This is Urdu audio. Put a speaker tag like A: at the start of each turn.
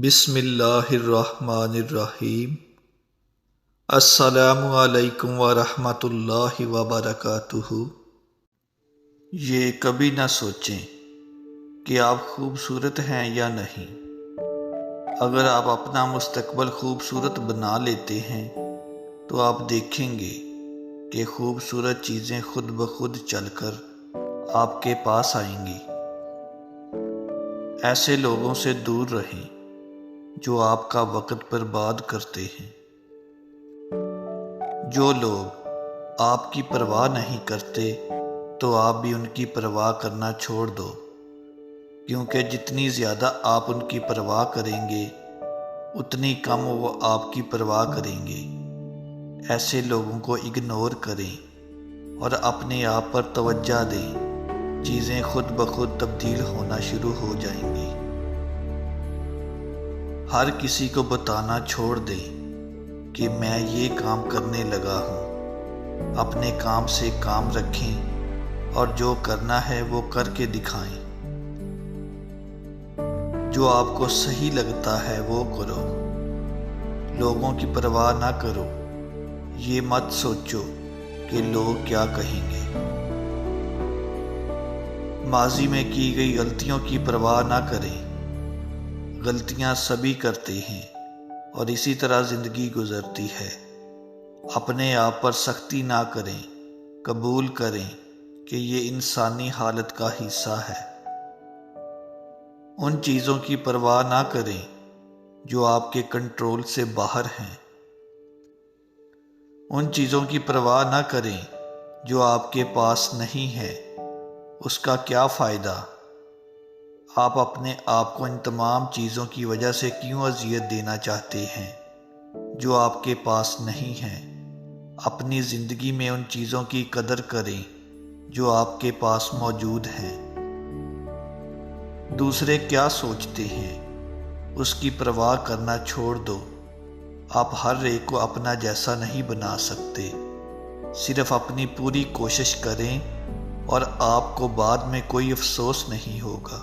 A: بسم اللہ الرحمن الرحیم۔ السلام علیکم ورحمۃ اللہ وبرکاتہ۔ یہ کبھی نہ سوچیں کہ آپ خوبصورت ہیں یا نہیں۔ اگر آپ اپنا مستقبل خوبصورت بنا لیتے ہیں تو آپ دیکھیں گے کہ خوبصورت چیزیں خود بخود چل کر آپ کے پاس آئیں گی۔ ایسے لوگوں سے دور رہیں جو آپ کا وقت برباد کرتے ہیں۔ جو لوگ آپ کی پرواہ نہیں کرتے تو آپ بھی ان کی پرواہ کرنا چھوڑ دو، کیونکہ جتنی زیادہ آپ ان کی پرواہ کریں گے اتنی کم وہ آپ کی پرواہ کریں گے۔ ایسے لوگوں کو اگنور کریں اور اپنے آپ پر توجہ دیں، چیزیں خود بخود تبدیل ہونا شروع ہو جائیں گی۔ ہر کسی کو بتانا چھوڑ دیں کہ میں یہ کام کرنے لگا ہوں۔ اپنے کام سے کام رکھیں اور جو کرنا ہے وہ کر کے دکھائیں۔ جو آپ کو صحیح لگتا ہے وہ کرو، لوگوں کی پرواہ نہ کرو۔ یہ مت سوچو کہ لوگ کیا کہیں گے۔ ماضی میں کی گئی غلطیوں کی پرواہ نہ کریں۔ غلطیاں سبھی کرتے ہیں اور اسی طرح زندگی گزرتی ہے۔ اپنے آپ پر سختی نہ کریں، قبول کریں کہ یہ انسانی حالت کا حصہ ہے۔ ان چیزوں کی پرواہ نہ کریں جو آپ کے کنٹرول سے باہر ہیں۔ ان چیزوں کی پرواہ نہ کریں جو آپ کے پاس نہیں ہے۔ اس کا کیا فائدہ؟ آپ اپنے آپ کو ان تمام چیزوں کی وجہ سے کیوں اذیت دینا چاہتے ہیں جو آپ کے پاس نہیں ہیں؟ اپنی زندگی میں ان چیزوں کی قدر کریں جو آپ کے پاس موجود ہیں۔ دوسرے کیا سوچتے ہیں اس کی پرواہ کرنا چھوڑ دو۔ آپ ہر ایک کو اپنا جیسا نہیں بنا سکتے۔ صرف اپنی پوری کوشش کریں اور آپ کو بعد میں کوئی افسوس نہیں ہوگا۔